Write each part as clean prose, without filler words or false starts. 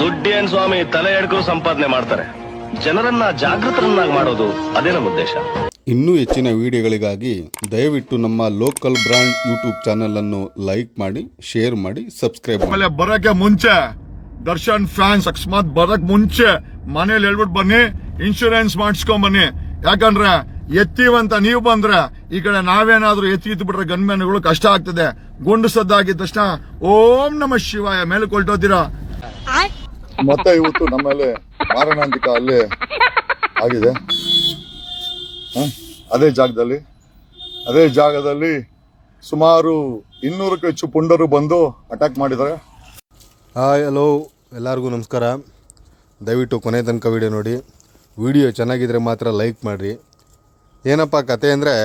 ದುಡ್ಡೇನ್ ಸ್ವಾಮಿ ತಲೆ ಎಡ್ಕೋ ಸಂಪಾದನೆ ಮಾಡ್ತಾರೆ. ಜನರನ್ನ ಜಾಗೃತರನ್ನಾಗಿ ಮಾಡೋದು ಅದೇ ನಮ್ಮ ಉದ್ದೇಶ. ಇನ್ನೂ ಹೆಚ್ಚಿನ ವಿಡಿಯೋಗಳಿಗಾಗಿ ದಯವಿಟ್ಟು ನಮ್ಮ ಲೋಕಲ್ ಬ್ರಾಂಡ್ ಯೂಟ್ಯೂಬ್ ಚಾನೆಲ್ ಅನ್ನು ಲೈಕ್ ಮಾಡಿ, ಶೇರ್ ಮಾಡಿ, ಸಬ್ಸ್ಕ್ರೈಬ್ ಮಾಡಿ. ಬರಕ್ಕೆ ಮುಂಚೆ ದರ್ಶನ್ ಫ್ಯಾನ್ಸ್ ಅಕಸ್ಮಾತ್ ಬರಕ್ ಮುಂಚೆ ಮನೇಲಿ ಹೇಳ್ಬಿಟ್ಟು ಬನ್ನಿ, ಇನ್ಶೂರೆನ್ಸ್ ಮಾಡಿಸ್ಕೊಂಡ್ ಬನ್ನಿ. ಯಾಕಂದ್ರೆ ಎತ್ತೀವಂತ ನೀವು ಬಂದ್ರೆ ಈ ಕಡೆ ನಾವೇನಾದ್ರೂ ಎತ್ತಿ ಬಿಟ್ರೆ ಗನ್ಮ್ಯಾನ್ಗಳು ಕಷ್ಟ ಆಗ್ತದೆ. ಗುಂಡು ಸದ್ದಾಗಿದ ತಕ್ಷಣ ಓಂ ನಮ ಶಿವಾಯ ಮೇಲೆ ಕೊಲ್ಟೋತೀರಾ. ಮತ್ತೆ ಇವತ್ತು ನಮ್ಮಲ್ಲಿ ಮಾರಣಾಂತಿಕ ಹಲ್ಲೆ ಆಗಿದೆ. ಅದೇ ಜಾಗದಲ್ಲಿ ಸುಮಾರು 200ಕ್ಕೂ ಹೆಚ್ಚು ಪುಂಡರು ಬಂದು ಅಟ್ಯಾಕ್ ಮಾಡಿದ್ದಾರೆ. ಹಾಯ್, ಹಲೋ, ಎಲ್ಲರಿಗೂ ನಮಸ್ಕಾರ. ದಯವಿಟ್ಟು ಕೊನೆ ತನಕ ವಿಡಿಯೋ ನೋಡಿ. ವಿಡಿಯೋ ಚೆನ್ನಾಗಿದ್ರೆ ಮಾತ್ರ ಲೈಕ್ ಮಾಡಿರಿ. ಏನಪ್ಪ ಕತೆ ಅಂದರೆ,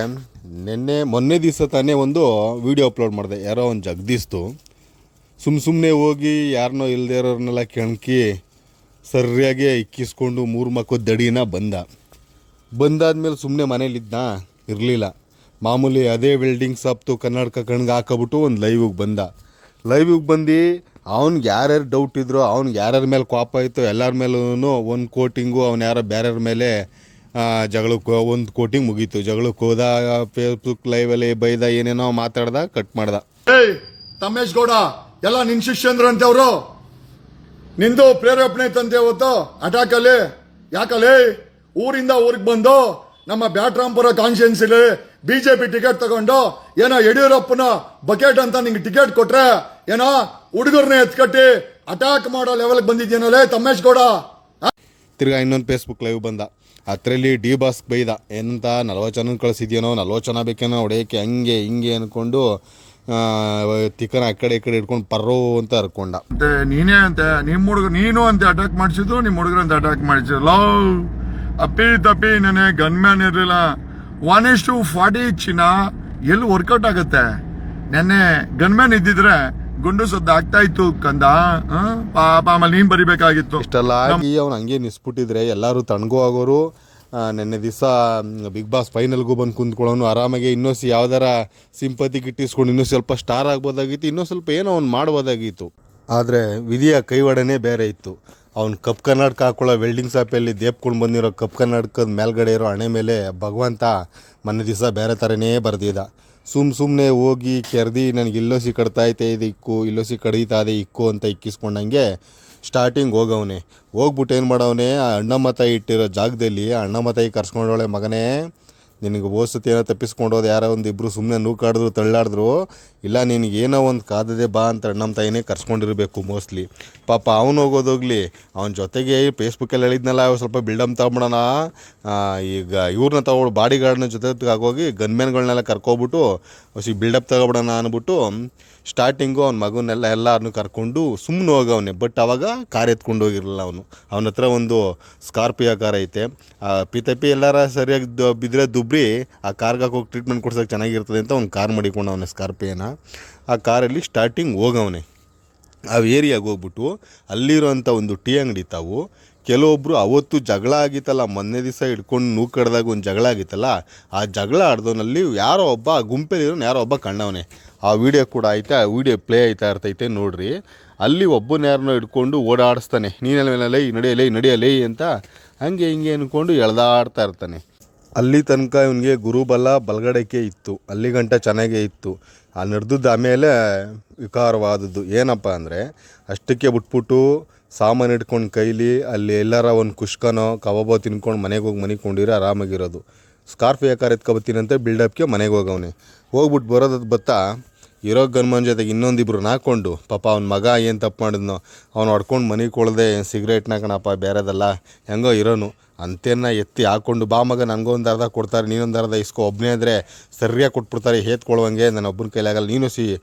ಮೊನ್ನೆ ದಿವಸ ತಾನೇ ಒಂದು ವಿಡಿಯೋ ಅಪ್ಲೋಡ್ ಮಾಡಿದೆ. ಯಾರೋ ಒಂದು ಜಗದೀಶ್ತು ಸುಮ್ಮನೆ ಹೋಗಿ ಯಾರನ್ನೋ ಇಲ್ಲದೇ ಇರೋರನ್ನೆಲ್ಲ ಕೆಣಕಿ ಸರಿಯಾಗಿ ಇಕ್ಕಿಸ್ಕೊಂಡು 3 ಮಕ್ಕಳು ದಡಿನ ಬಂದಾದ್ಮೇಲೆ ಸುಮ್ಮನೆ ಮನೇಲಿದ್ದ ಇರಲಿಲ್ಲ. ಮಾಮೂಲಿ ಅದೇ ವೆಲ್ಡಿಂಗ್ ಸಾಪ್ತು ಕನ್ನಡಕ ಕಣ್ಗೆ ಹಾಕೋಬಿಟ್ಟು ಒಂದು ಲೈವಿಗೆ ಬಂದು ಅವ್ನಿಗೆ ಯಾರ್ಯಾರು ಡೌಟ್ ಇದ್ರು, ಅವ್ನಿಗೆ ಯಾರ್ಯಾರ ಮೇಲೆ ಕೋಪ ಆಯಿತು ಎಲ್ಲರ ಮೇಲೂ ಒಂದು ಕೋಟಿಂಗು, ಅವ್ನು ಯಾರೋ ಬೇರೆಯವ್ರ ಮೇಲೆ ಜಗಳಕ್ಕೆ ಒಂದು ಕೋಟಿಂಗ್ ಮುಗೀತು. ಜಗಳಕ್ಕೆ ಹೋದ, ಫೇಸ್ಬುಕ್ ಲೈವಲ್ಲಿ ಬೈದ, ಏನೇನೋ ಮಾತಾಡ್ದ, ಕಟ್ ಮಾಡ್ದ. ತಮ್ಮೇಶ್ ಗೌಡ ಎಲ್ಲ ನಿನ್ ಶಿಷ್ಯಂದ್ರಂತೆ ಅವರು, ನಿಂದು ಪ್ರೇರೇಪಣೆ ತಂದೆ ಹೊತ್ತು ಅಟ್ಯಾಕ್ ಅಲ್ಲಿ. ಯಾಕಲ್ಲಿ ಊರಿಂದ ಊರಿಗೆ ಬಂದು ನಮ್ಮ ಬ್ಯಾಟ್ರಾಂಪುರ ಕಾನ್ಸ್ಟಿಟ್ಯೂನ್ಸಿಲಿ ಬಿಜೆಪಿ ಟಿಕೆಟ್ ತಗೊಂಡು ಏನೋ ಯಡಿಯೂರಪ್ಪನ ಬಕೆಟ್ ಅಂತ ನಿಂಗೆ ಟಿಕೆಟ್ ಕೊಟ್ರೆ ಏನೋ ಹುಡುಗರನ್ನ ಎತ್ಕಟ್ಟಿ ಅಟ್ಯಾಕ್ ಮಾಡೋ ಲೆವೆಲ್ಗೆ ಬಂದಿದ್ಯೇನಲ್ಲೇ ತಮ್ಮೇಶ್ ಗೌಡ. ತಿರ್ಗಾ ಇನ್ನೊಂದು ಫೇಸ್ಬುಕ್ ಲೈವ್ ಬಂದ. ಅದರಲ್ಲಿ ಡಿ ಬಾಸ್ ಬೈದ, ಏನಂತ 40 ಜನ ಕಳಿಸಿದ್ಯೇನೋ, 40 ಜನ ಬೇಕೇನೋ ಹೊಡೆಯೋಕ್ಕೆ, ಹಂಗೆ ಹಿಂಗೆ ಅಂದ್ಕೊಂಡು ತಿಕ್ಕನ ಆ ಕಡೆ ಈ ಕಡೆ ಇಟ್ಕೊಂಡು ಪರ್ರೋ ಅಂತ ಹರ್ಕೊಂಡ. ನೀನೇ ಅಂತೆ ನಿಮ್ಮ ಹುಡುಗ, ನೀನು ಅಂತ ಅಟ್ಯಾಕ್ ಮಾಡಿಸಿದ್ದು, ನಿಮ್ಮ ಹುಡುಗರಂತ ಅಟ್ಯಾಕ್ ಮಾಡಿಸಿಲ್ಲ. ತಪ್ಪಿ ನೆನೆ ಗನ್ಮ್ಯಾನ್ ಇರಲಿಲ್ಲ. 1:40 ಚಿನ್ನ ಎಲ್ಲಿ ವರ್ಕೌಟ್ ಆಗುತ್ತೆ. ನೆನ್ನೆ ಗನ್ಮ್ಯಾನ್ ಇದ್ದಿದ್ರೆ ಗುಂಡು ಸದ್ದು ಆಗ್ತಾ ಇತ್ತು ಕಂದ. ಪಾಪ ಆಮೇಲೆ ನೀನ್ ಬರಿಬೇಕಾಗಿತ್ತು. ಇಷ್ಟೆಲ್ಲ ಆಗಿ ಅವ್ನು ಹಂಗೆ ನಿಸ್ಬಿಟ್ಟಿದ್ರೆ ಎಲ್ಲರೂ ತಣ್ಣಗೂ ಆಗೋರು. ನೆನ್ನೆ ದಿವಸ ಬಿಗ್ ಬಾಸ್ ಫೈನಲ್ಗೂ ಬಂದು ಕುಂತ್ಕೊಳ್ಳೋನು ಆರಾಮಾಗಿ. ಇನ್ನೊಸಿ ಯಾವ್ದಾರ ಸಿಂಪತಿ ಗಿಟ್ಟಿಸ್ಕೊಂಡು ಇನ್ನೂ ಸ್ವಲ್ಪ ಸ್ಟಾರ್ ಆಗ್ಬೋದಾಗಿತ್ತು, ಇನ್ನೂ ಸ್ವಲ್ಪ ಏನೋ ಅವ್ನು ಮಾಡ್ಬೋದಾಗಿತ್ತು. ಆದರೆ ವಿಧಿಯ ಕೈವಾಡನೇ ಬೇರೆ ಇತ್ತು. ಅವ್ನು ಕಪ್ ಕನ್ನಡಕ ಹಾಕೊಳ್ಳೋ ವೆಲ್ಡಿಂಗ್ ಶಾಪಲ್ಲಿ ದೇಪ್ಕೊಂಡು ಬಂದಿರೋ ಕಪ್ ಕನ್ನಡಕದ ಮೇಲ್ಗಡೆ ಇರೋ ಹಣೆ ಮೇಲೆ ಭಗವಂತ ಮೊನ್ನೆ ದಿವಸ ಬೇರೆ ಥರನೇ ಬರ್ದಿದ್ದ. ಸುಮ್ಮನೆ ಹೋಗಿ ಕೆರ್ದಿ ನನಗೆ ಇಲ್ಲೋಸಿ ಕಡ್ತಾಯ್ತೆ ಇದು ಇಕ್ಕು, ಇಲ್ಲೋಸಿ ಕಡೀತಾ ಇದೆ ಇಕ್ಕು ಅಂತ ಇಕ್ಕಿಸ್ಕೊಂಡಂಗೆ ಸ್ಟಾರ್ಟಿಂಗ್ ಹೋಗ್ಬಿಟ್ಟು ಏನು ಮಾಡವನೇ, ಆ ಅಣ್ಣಮ್ಮ ತಾಯಿ ಇಟ್ಟಿರೋ ಜಾಗದಲ್ಲಿ ಆ ಅಣ್ಣಮ್ಮ ತಾಯಿ ಕರ್ಸ್ಕೊಂಡವಳೆ, ಮಗನೇ ನಿನಗೆ ಓಸತಿ ಏನೋ ತಪ್ಪಿಸ್ಕೊಂಡೋದು, ಯಾರೋ ಒಂದು ಇಬ್ಬರು ಸುಮ್ಮನೆ ನೂಕಾಡಿದ್ರು ತಳ್ಳಾಡಿದ್ರು, ಇಲ್ಲ ನಿನಗೆ ಏನೋ ಒಂದು ಕಾದದೆ ಬಾ ಅಂತ ಅಣ್ಣಮ್ಮ ತಾಯಿನೇ ಕರ್ಸ್ಕೊಂಡಿರಬೇಕು ಮೋಸ್ಟ್ಲಿ. ಪಾಪ ಅವ್ನು ಹೋಗೋದೋಗ್ಲಿ, ಅವನ ಜೊತೆಗೆ ಫೇಸ್ಬುಕ್ಕಲ್ಲಿ ಹೇಳಿದ್ನಲ್ಲ ಸ್ವಲ್ಪ ಬಿಲ್ಡಮ್ ತಗೊಂಬಿಡೋಣ, ಈಗ ಇವ್ರನ್ನ ತಗೊಂಡು ಬಾಡಿ ಗಾರ್ಡ್ನ ಜೊತೆ ಆಗೋಗಿ ಗನ್ಮ್ಯಾನ್ಗಳನ್ನೆಲ್ಲ ಕರ್ಕೊಬಿಟ್ಟು ಹೊಸಿ ಬಿಲ್ಡಪ್ ತಗೊಬಿಡೋಣ ಅಂದ್ಬಿಟ್ಟು ಸ್ಟಾರ್ಟಿಂಗು ಅವ್ನ ಮಗನೆಲ್ಲ ಎಲ್ಲರನ್ನೂ ಕರ್ಕೊಂಡು ಸುಮ್ಮನೆ ಹೋಗವನೆ. ಬಟ್ ಅವಾಗ ಕಾರ್ ಎತ್ಕೊಂಡು ಹೋಗಿರಲಿಲ್ಲ. ಅವನ ಹತ್ರ ಒಂದು ಸ್ಕಾರ್ಪಿಯೋ ಕಾರ್ ಐತೆ. ಪಿತಪಿ ಎಲ್ಲಾರ ಸರಿಯಾಗಿ ಬಿದ್ದರೆ ದುಬ್ರಿ ಆ ಕಾರ್ಗೆ ಹೋಗಿ ಟ್ರೀಟ್ಮೆಂಟ್ ಕೊಡ್ಸೋಕೆ ಚೆನ್ನಾಗಿರ್ತದೆ ಅಂತ ಒಂದು ಕಾರ್ ಮಾಡಿಕೊಂಡವನೆ ಸ್ಕಾರ್ಪಿಯೋನ. ಆ ಕಾರಲ್ಲಿ ಸ್ಟಾರ್ಟಿಂಗ್ ಹೋಗವನೆ. ಆ ಏರಿಯಾಗೆ ಹೋಗ್ಬಿಟ್ಟು ಅಲ್ಲಿರೋಂಥ ಒಂದು ಟೀ ಅಂಗಡಿ ತಾವು ಕೆಲವೊಬ್ಬರು ಅವತ್ತು ಜಗಳ ಆಗಿತ್ತಲ್ಲ, ಮೊನ್ನೆ ದಿವಸ ಹಿಡ್ಕೊಂಡು ನೂಕಡ್ದಾಗ ಒಂದು ಜಗಳ ಆಗಿತ್ತಲ್ಲ, ಆ ಜಗಳ ಆಡ್ದವನಲ್ಲಿ ಯಾರೋ ಒಬ್ಬ ಗುಂಪಲ್ಲಿರೋನು ಯಾರೋ ಒಬ್ಬ ಕಣ್ಣವನೆ. ಆ ವಿಡಿಯೋ ಕೂಡ ಐತೆ, ಆ ವಿಡಿಯೋ ಪ್ಲೇ ಇರ್ತೈತೆ ನೋಡ್ರಿ. ಅಲ್ಲಿ ಒಬ್ಬನ ಯಾರನ್ನೋ ಹಿಡ್ಕೊಂಡು ಓಡಾಡಿಸ್ತಾನೆ, ನೀನೆಲ್ಲ ನಡೆಯಲೇ ಅಂತ ಹಂಗೆ ಹಿಂಗೆ ಅಂದ್ಕೊಂಡು ಎಳ್ದಾಡ್ತಾ ಇರ್ತಾನೆ. ಅಲ್ಲಿ ತನಕ ಇವನಿಗೆ ಗುರುಬಲ ಬಲಗಡೆಗೆ ಇತ್ತು, ಅಲ್ಲಿ ಗಂಟ ಚೆನ್ನಾಗೇ ಇತ್ತು. ಆ ನಡೆದದ್ದು ಆಮೇಲೆ ವಿಕಾರವಾದದ್ದು ಏನಪ್ಪ ಅಂದರೆ, ಅಷ್ಟಕ್ಕೆ ಬಿಟ್ಬಿಟ್ಟು ಸಾಮಾನು ಇಟ್ಕೊಂಡು ಕೈಲಿ ಅಲ್ಲಿ ಎಲ್ಲಾರ ಒಂದು ಕುಷ್ಕನೋ ಕಬಾಬೋ ತಿನ್ಕೊಂಡು ಮನೆಗೆ ಹೋಗಿ ಮನಿಕೊಂಡಿರೋ ಆರಾಮಾಗಿರೋದು. ಸ್ಕಾರ್ಪಿಯೋ ಕಾರ್ ಎತ್ಕೊಬತ್ತೀನಂತೆ ಬಿಲ್ಡಪ್ಗೆ ಮನೆಗೆ ಹೋಗ್ಬಿಟ್ಟು ಬರೋದು ಬತ್ತಾ ಇರೋ ಗನ್ಮನ್ ಜೊತೆಗೆ ಇನ್ನೊಂದಿಬ್ರು ಹಾಕ್ಕೊಂಡು, ಪಾಪ ಅವ್ನ ಮಗ ಏನು ತಪ್ಪು ಮಾಡಿದ್ನೋ ಅವ್ನು ಹೊಡ್ಕೊಂಡು ಮನೆಗೆ ಕೊಳದೆ ಸಿಗರೇಟ್ನ ಕಣಪ್ಪ ಬೇರೆದಲ್ಲ ಹೆಂಗೋ ಇರೋನು ಅಂತೇನ ಎತ್ತಿ ಹಾಕ್ಕೊಂಡು, ಬಾ ಮಗ ನನಗೊಂದು ಅರ್ಧ ಕೊಡ್ತಾರೆ, ನೀನೊಂದು ಅರ್ಧ ಇಸ್ಕೊ, ಒಬ್ಬನೇ ಅಂದರೆ ಸರಿಯಾಗಿ ಕೊಟ್ಬಿಡ್ತಾರೆ ಹೇತ್ಕೊಳ್ಳುವಂಗೆ, ನಾನು ಒಬ್ಬನ ಕೈಲಾಗಲ್ಲ, ನೀನು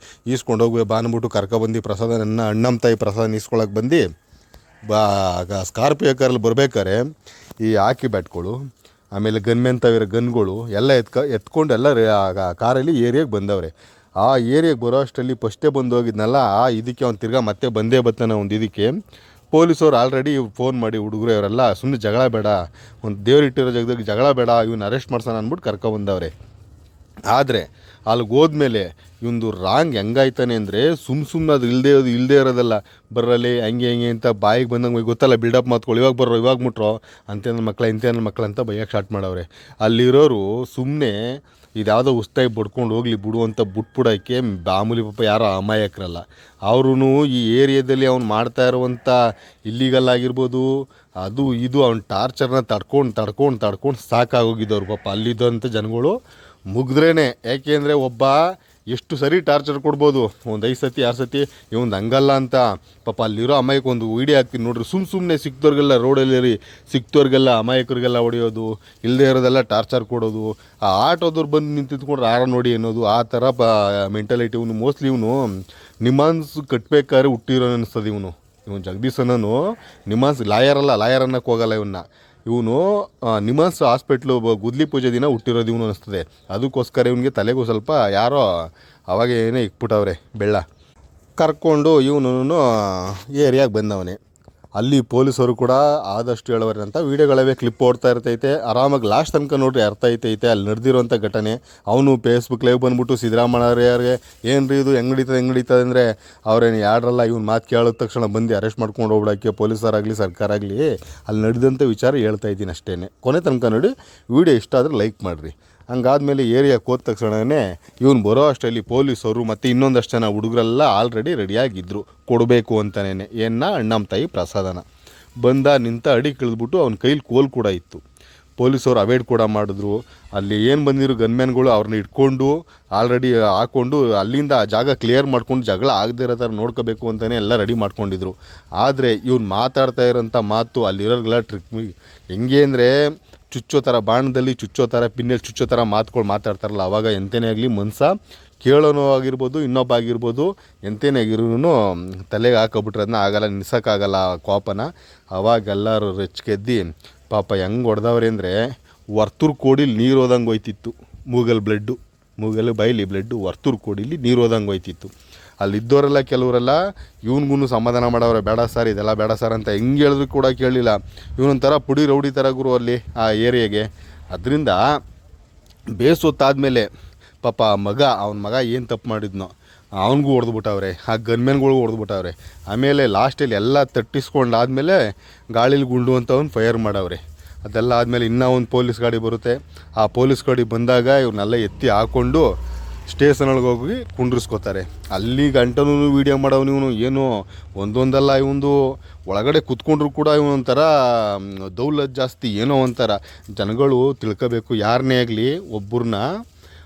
ಈಸ್ಕೊಂಡು ಹೋಗಿ ಬಾ ಅಂದ್ಬಿಟ್ಟು ಕರ್ಕೊಬಂದು ಪ್ರಸಾದ ನನ್ನ ಅಣ್ಣಮ್ಮ ತಾಯಿ ಪ್ರಸಾದ ಈಸ್ಕೊಳಕ್ಕೆ ಬಂದು ಸ್ಕಾರ್ಪಿಯೋ ಕಾರಲ್ಲಿ ಬರ್ಬೇಕಾರೆ ಈ ಹಾಕಿ ಬ್ಯಾಟ್ಗಳು ಆಮೇಲೆ ಗನ್ಮೆನ್ ತಾವಿರೋ ಗನ್ಗಳು ಎಲ್ಲ ಎತ್ಕೊಂಡು ಎಲ್ಲ ಕಾರಲ್ಲಿ ಏರಿಯಾಗೆ ಬಂದವ್ರೆ. ಆ ಏರಿಯಾಗೆ ಬರೋ ಅಷ್ಟರಲ್ಲಿ ಫಸ್ಟೇ ಬಂದು ಹೋಗಿದ್ನಲ್ಲ, ಆ ಇದಕ್ಕೆ ಅವ್ನು ತಿರ್ಗಾ ಮತ್ತೆ ಬಂದೇ ಬರ್ತಾನೆ ಒಂದು ಇದಕ್ಕೆ. ಪೊಲೀಸವ್ರು ಆಲ್ರೆಡಿ ಫೋನ್ ಮಾಡಿ ಹುಡುಗರು ಅವರೆಲ್ಲ ಸುಮ್ಮನೆ ಜಗಳ ಬೇಡ, ಒಂದು ದೇವ್ರು ಇಟ್ಟಿರೋ ಜಾಗದಾಗ ಜಗಳ ಬೇಡ, ಇವನ್ನ ಅರೆಸ್ಟ್ ಮಾಡ್ಸೋಣ ಅಂದ್ಬಿಟ್ಟು ಕರ್ಕೊಬಂದವ್ರೆ. ಆದರೆ ಅಲ್ಲಿಗೆ ಹೋದ್ಮೇಲೆ ಇವಂದು ರಾಂಗ್ ಹೆಂಗಾಯ್ತಾನೆ ಅಂದರೆ ಸುಮ್ಮನೆ ಅದು ಇಲ್ಲದೆ ಇರೋದಲ್ಲ, ಬರ್ರಲ್ಲಿ ಹಂಗೆ ಅಂತ ಬಾಯಿಗೆ ಬಂದಂಗೆ ಗೊತ್ತಲ್ಲ ಬಿಲ್ಡಪ್ ಮಾತ್ಕೊಳ್ಳಿ, ಇವಾಗ ಬರ್ರೋ ಇವಾಗ ಮುಟ್ರೋ ಅಂತೆನ ಮಕ್ಕಳ ಇಂತೇನ ಮಕ್ಕಳು ಅಂತ ಬೈಯಕ್ಕೆ ಸ್ಟಾರ್ಟ್ ಮಾಡವ್ರೆ. ಅಲ್ಲಿರೋರು ಸುಮ್ಮನೆ ಇದ್ಯಾವುದೋ ಉಸ್ತಾಯಿ ಬಡ್ಕೊಂಡು ಹೋಗ್ಲಿ ಬಿಡು ಅಂತ ಬಿಟ್ಬಿಡೋಕ್ಕೆ ಮಾಮೂಲಿ ಪಾಪ ಯಾರೋ ಅಮಾಯಕರಲ್ಲ. ಅವ್ರೂ ಈ ಏರಿಯಾದಲ್ಲಿ ಅವ್ನು ಮಾಡ್ತಾ ಇರುವಂಥ ಇಲ್ಲಿಗಲ್ ಆಗಿರ್ಬೋದು ಅದು ಇದು ಅವ್ನ ಟಾರ್ಚರ್ನ ತಡ್ಕೊಂಡು ಸಾಕಾಗೋಗಿದ್ದವ್ರು ಪಾಪ ಅಲ್ಲಿದ್ದಂಥ ಜನಗಳು ಮುಗಿದ್ರೇ. ಯಾಕೆಂದರೆ ಒಬ್ಬ ಎಷ್ಟು ಸರಿ ಟಾರ್ಚರ್ ಕೊಡ್ಬೋದು, ಒಂದು 5 ಸತಿ 6 ಸತಿ, ಇವಂದು ಹಂಗಲ್ಲ ಅಂತ ಪಾಪ ಅಲ್ಲಿರೋ ಅಮಾಯಕ ಒಂದು ವೀಡಿಯೋ ಹಾಕ್ತೀನಿ ನೋಡ್ರಿ. ಸುಮ್ಮನೆ ಸಿಕ್ತವ್ರಿಗೆಲ್ಲ ರೋಡಲ್ಲಿ ಸಿಕ್ತವ್ರಿಗೆಲ್ಲ ಅಮಾಯಕರಿಗೆಲ್ಲ ಹೊಡೆಯೋದು, ಇಲ್ಲದೆ ಇರೋದೆಲ್ಲ ಟಾರ್ಚರ್ ಕೊಡೋದು, ಆ ಆಟೋದವ್ರು ಬಂದು ನಿಂತಿದ್ಕೊಂಡ್ರೆ ಆರ ನೋಡಿ ಅನ್ನೋದು, ಆ ಥರ ಮೆಂಟಾಲಿಟಿ ಇವನು. ಮೋಸ್ಟ್ಲಿ ಇವನು ನಿಮಾನ್ಸ್ ಕಟ್ಟಬೇಕಾದ್ರೆ ಹುಟ್ಟಿರೋ ಅನಿಸ್ತದೆ. ಇವನು ಜಗದೀಶ್ ಅನ್ನೋನು ನಿಮಾನ್ಸ್ ಲಾಯರ್ ಅನ್ನಕ್ಕೆ ಹೋಗಲ್ಲ ಇವನು ನಿಮಾನ್ಸ್ ಹಾಸ್ಪಿಟ್ಲು ಗುದ್ಲಿ ಪೂಜೆ ದಿನ ಹುಟ್ಟಿರೋದು ಇವನು ಅನಿಸ್ತದೆ. ಅದಕ್ಕೋಸ್ಕರ ಇವನಿಗೆ ತಲೆಗೂ ಸ್ವಲ್ಪ ಯಾರೋ ಅವಾಗ ಏನೇ ಇಕ್ಬಿಟ್ಟವ್ರೆ ಬೆಳ್ಳ. ಕರ್ಕೊಂಡು ಇವನು ಏರಿಯಾಗೆ ಬಂದವನೇ. ಅಲ್ಲಿ ಪೊಲೀಸರು ಕೂಡ ಆದಷ್ಟು ಹೇಳೋರೆ ಅಂತ ವೀಡಿಯೋಗಳವೇ ಕ್ಲಿಪ್ ಓಡ್ತಾ ಇರ್ತೈತೆ. ಆರಾಮಾಗಿ ಲಾಸ್ಟ್ ತನಕ ನೋಡ್ರಿ ಅರ್ಥ ಐತೈತೆ ಅಲ್ಲಿ ನಡೆದಿರೋಂಥ ಘಟನೆ. ಅವನು ಫೇಸ್ಬುಕ್ ಲೈವ್ ಬಂದ್ಬಿಟ್ಟು ಸಿದ್ದರಾಮಯ್ಯವ್ರಿಗೆ ಏನು ರೀ ಇದು ಹೆಂಗೆ ನಡೀತದೆ ಅಂದರೆ ಅವ್ರೇನು ಯಾಡ್ರಲ್ಲ, ಇವ್ನು ಮಾತು ಕೇಳಿದ ತಕ್ಷಣ ಬಂದು ಅರೆಸ್ಟ್ ಮಾಡ್ಕೊಂಡು ಹೋಗ್ಬಿಡೋಕ್ಕೆ ಪೊಲೀಸರಾಗಲಿ ಸರ್ಕಾರ ಆಗಲಿ ಅಲ್ಲಿ ನಡೆದಂಥ ವಿಚಾರ ಹೇಳ್ತಾ ಇದ್ದೀನಿ ಅಷ್ಟೇ. ಕೊನೆ ತನಕ ನೋಡಿ, ವೀಡಿಯೋ ಇಷ್ಟ ಆದರೆ ಲೈಕ್ ಮಾಡಿರಿ. ಹಂಗಾದ್ಮೇಲೆ ಏರಿಯಾಕ್ಕೆ ಹೋದ ತಕ್ಷಣವೇ ಇವನು ಬರೋ ಅಷ್ಟರಲ್ಲಿ ಪೊಲೀಸರು ಮತ್ತು ಇನ್ನೊಂದಷ್ಟು ಜನ ಹುಡುಗರೆಲ್ಲ ಆಲ್ರೆಡಿ ರೆಡಿಯಾಗಿದ್ದರು ಕೊಡಬೇಕು ಅಂತಲೇ ಅಣ್ಣಮ್ಮ ತಾಯಿ ಪ್ರಸಾದನ. ನಿಂತ ಅಡಿ ಕಿಳಿದ್ಬಿಟ್ಟು ಅವ್ನ ಕೈಲಿ ಕೋಲ್ ಕೂಡ ಇತ್ತು. ಪೊಲೀಸರು ಅವಾಯ್ಡ್ ಕೂಡ ಮಾಡಿದ್ರು. ಅಲ್ಲಿ ಏನು ಬಂದಿರೋ ಗನ್ಮ್ಯಾನ್ಗಳು ಅವ್ರನ್ನ ಇಟ್ಕೊಂಡು ಆಲ್ರೆಡಿ ಹಾಕ್ಕೊಂಡು ಅಲ್ಲಿಂದ ಜಾಗ ಕ್ಲಿಯರ್ ಮಾಡ್ಕೊಂಡು ಜಗಳ ಆಗದೇ ಇರೋ ಥರ ನೋಡ್ಕೋಬೇಕು ಅಂತಲೇ ಎಲ್ಲ ರೆಡಿ ಮಾಡ್ಕೊಂಡಿದ್ರು. ಆದರೆ ಇವ್ನು ಮಾತಾಡ್ತಾ ಇರೋಂಥ ಮಾತು ಅಲ್ಲಿರೋರ್ಗೆಲ್ಲ ಟ್ರಿಕ್ ಹೆಂಗೆ ಅಂದರೆ ಚುಚ್ಚೋ ಥರ, ಬಾಣದಲ್ಲಿ ಚುಚ್ಚೋ ಥರ, ಪಿನ್ನಲ್ಲಿ ಚುಚ್ಚೋ ಥರ ಮಾತುಗಳು ಮಾತಾಡ್ತಾರಲ್ಲ, ಆವಾಗ ಎಂತನೇ ಆಗಲಿ ಮನ್ಸ ಕೇಳೋನು ಆಗಿರ್ಬೋದು, ಇನ್ನೊಬ್ಬ ಆಗಿರ್ಬೋದು, ಎಂತನೇ ಆಗಿರೂ ತಲೆಗೆ ಹಾಕೋಬಿಟ್ರೆ ಅದನ್ನ ಆಗಲ್ಲ, ನಿಲ್ಸೋಕ್ಕಾಗಲ್ಲ ಕೋಪನ. ಅವಾಗೆಲ್ಲರೂ ರೆಚ್ಗೆದ್ದು ಪಾಪ ಹೆಂಗೆ ಹೊಡೆದವ್ರೆ ಅಂದರೆ ವರ್ತೂರು ಕೋಡಿಲಿ ನೀರು ಹೋದಂಗೆ ಹೋಯ್ತಿತ್ತು. ಮೂಗಲ್ ಬೈಲಿ ಬ್ಲಡ್ಡು ವರ್ತೂರು ಕೋಡಿಲಿ ನೀರು ಹೋದಂಗೆ ಹೋಯ್ತಿತ್ತು. ಅಲ್ಲಿದ್ದವರೆಲ್ಲ ಕೆಲವರೆಲ್ಲ ಇವನಿಗೂ ಸಮಾಧಾನ ಮಾಡವ್ರೆ, ಬೇಡ ಸರ್ ಇದೆಲ್ಲ ಬೇಡ ಸರ್ ಅಂತ. ಹೆಂಗೆ ಹೇಳಿದ್ರು ಕೂಡ ಕೇಳಲಿಲ್ಲ. ಇವನೊಂಥರ ಪುಡಿ ರೌಡಿ ಥರ ಗುರು ಅಲ್ಲಿ ಆ ಏರಿಯಾಗೆ. ಅದರಿಂದ ಬೇಸೊತ್ತಾದಮೇಲೆ ಪಾಪ ಅವನ ಮಗ ಏನು ತಪ್ಪು ಮಾಡಿದ್ನೋ ಅವನಿಗೂ ಹೊಡೆದ್ಬಿಟ್ಟವ್ರೆ, ಆ ಗನ್ಮೆನ್ಗಳಿಗೂ ಹೊಡೆದ್ಬಿಟ್ಟವ್ರೆ. ಆಮೇಲೆ ಲಾಸ್ಟಲ್ಲಿ ಎಲ್ಲ ತಟ್ಟಿಸ್ಕೊಂಡಾದ್ಮೇಲೆ ಗಾಳೀಲಿ ಗುಂಡು ಅಂತ ಅವ್ನು ಫೈರ್ ಮಾಡವ್ರೆ. ಅದೆಲ್ಲ ಆದಮೇಲೆ ಇನ್ನೂ ಒಂದು ಪೊಲೀಸ್ ಗಾಡಿ ಬರುತ್ತೆ. ಆ ಪೊಲೀಸ್ ಗಾಡಿ ಬಂದಾಗ ಇವ್ರನ್ನೆಲ್ಲ ಎತ್ತಿ ಹಾಕ್ಕೊಂಡು ಸ್ಟೇಷನ್ಗಳಿಗೆ ಹೋಗಿ ಕುಂಡ್ರಿಸ್ಕೋತಾರೆ. ಅಲ್ಲಿ ಗಂಟನೂ ವೀಡಿಯೋ ಮಾಡೋನು ಇವನು. ಏನೋ ಒಂದೊಂದಲ್ಲ ಇವಂದು ಒಳಗಡೆ ಕೂತ್ಕೊಂಡ್ರು ಕೂಡ ಇವನೊಂಥರ ದೌಲತ್ ಜಾಸ್ತಿ, ಏನೋ ಒಂಥರ. ಜನಗಳು ತಿಳ್ಕೋಬೇಕು, ಯಾರನ್ನೇ ಆಗಲಿ ಒಬ್ಬರನ್ನ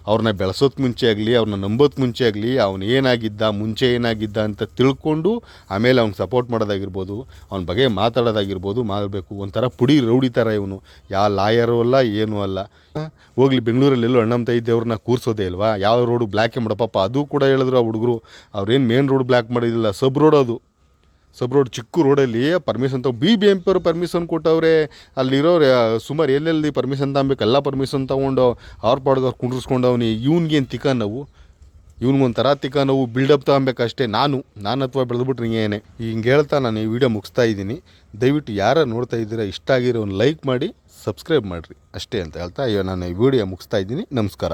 ಅವ್ರನ್ನ ಬೆಳೆಸೋದು ಮುಂಚೆ ಆಗಲಿ, ಅವ್ರನ್ನ ನಂಬೋದು ಮುಂಚೆ ಆಗಲಿ, ಅವನು ಏನಾಗಿದ್ದ ಮುಂಚೆ ಏನಾಗಿದ್ದ ಅಂತ ತಿಳ್ಕೊಂಡು ಆಮೇಲೆ ಅವ್ನಿಗೆ ಸಪೋರ್ಟ್ ಮಾಡೋದಾಗಿರ್ಬೋದು, ಅವನ ಬಗ್ಗೆ ಮಾತಾಡೋದಾಗಿರ್ಬೋದು ಮಾಡಬೇಕು. ಒಂಥರ ಪುಡಿ ರೌಡಿ ಥರ ಇವನು. ಯಾವ ಲಾಯರು ಅಲ್ಲ, ಏನೂ ಅಲ್ಲ. ಹೋಗ್ಲಿ ಬೆಂಗಳೂರಲ್ಲೆಲ್ಲೋ ಅಣ್ಣಮ್ಮ ತಾಯಿ ದೇವ್ರನ್ನ ಕೂರಿಸೋದೇ ಇಲ್ವಾ, ಯಾವ ರೋಡು ಬ್ಲ್ಯಾಕೇ ಮಾಡಪ್ಪ. ಅದು ಕೂಡ ಹೇಳಿದ್ರು ಆ ಹುಡುಗರು. ಅವ್ರೇನು ಮೇನ್ ರೋಡ್ ಬ್ಲ್ಯಾಕ್ ಮಾಡಿದಿಲ್ಲ, ಸಬ್ ರೋಡ್ ಚಿಕ್ಕ ರೋಡಲ್ಲಿ ಪರ್ಮಿಷನ್ BBMP ಅವರು ಪರ್ಮಿಷನ್ ಕೊಟ್ಟವ್ರೆ. ಅಲ್ಲಿರೋರು ಸುಮಾರು ಎಲ್ಲೆಲ್ಲಿ ಪರ್ಮಿಷನ್ ತಗೊಬೇಕು ಎಲ್ಲ ಪರ್ಮಿಷನ್ ತೊಗೊಂಡು ಅವ್ರ ಪಾಡ್ಗೆ ಅವ್ರು ಕುಂಡ್ರಿಸ್ಕೊಂಡವ್ನಿ. ಇವ್ನಿಗೇನು ಇವ್ನಿಗೊಂಥರ ತಿಕ್ಕ ಬಿಲ್ಡಪ್ ತಗೊಬೇಕಷ್ಟೇ. ನಾನು ಅಥವಾ ಬೆಳೆದ್ಬಿಟ್ರೆ ಹಿಂಗೇನೆ ಹಿಂಗೆ ಹೇಳ್ತಾ ನಾನು ಈ ವಿಡಿಯೋ ಮುಗಿಸ್ತಾ ಇದ್ದೀನಿ. ದಯವಿಟ್ಟು ಯಾರು ನೋಡ್ತಾ ಇದ್ದೀರಾ ಇಷ್ಟ ಆಗಿರೋ ಒಂದು ಲೈಕ್ ಮಾಡಿ, ಸಬ್ಸ್ಕ್ರೈಬ್ ಮಾಡಿರಿ ಅಷ್ಟೇ ಅಂತ ಹೇಳ್ತಾ ನಾನು ಈ ವಿಡಿಯೋ ಮುಗಿಸ್ತಾ ಇದ್ದೀನಿ. ನಮಸ್ಕಾರ.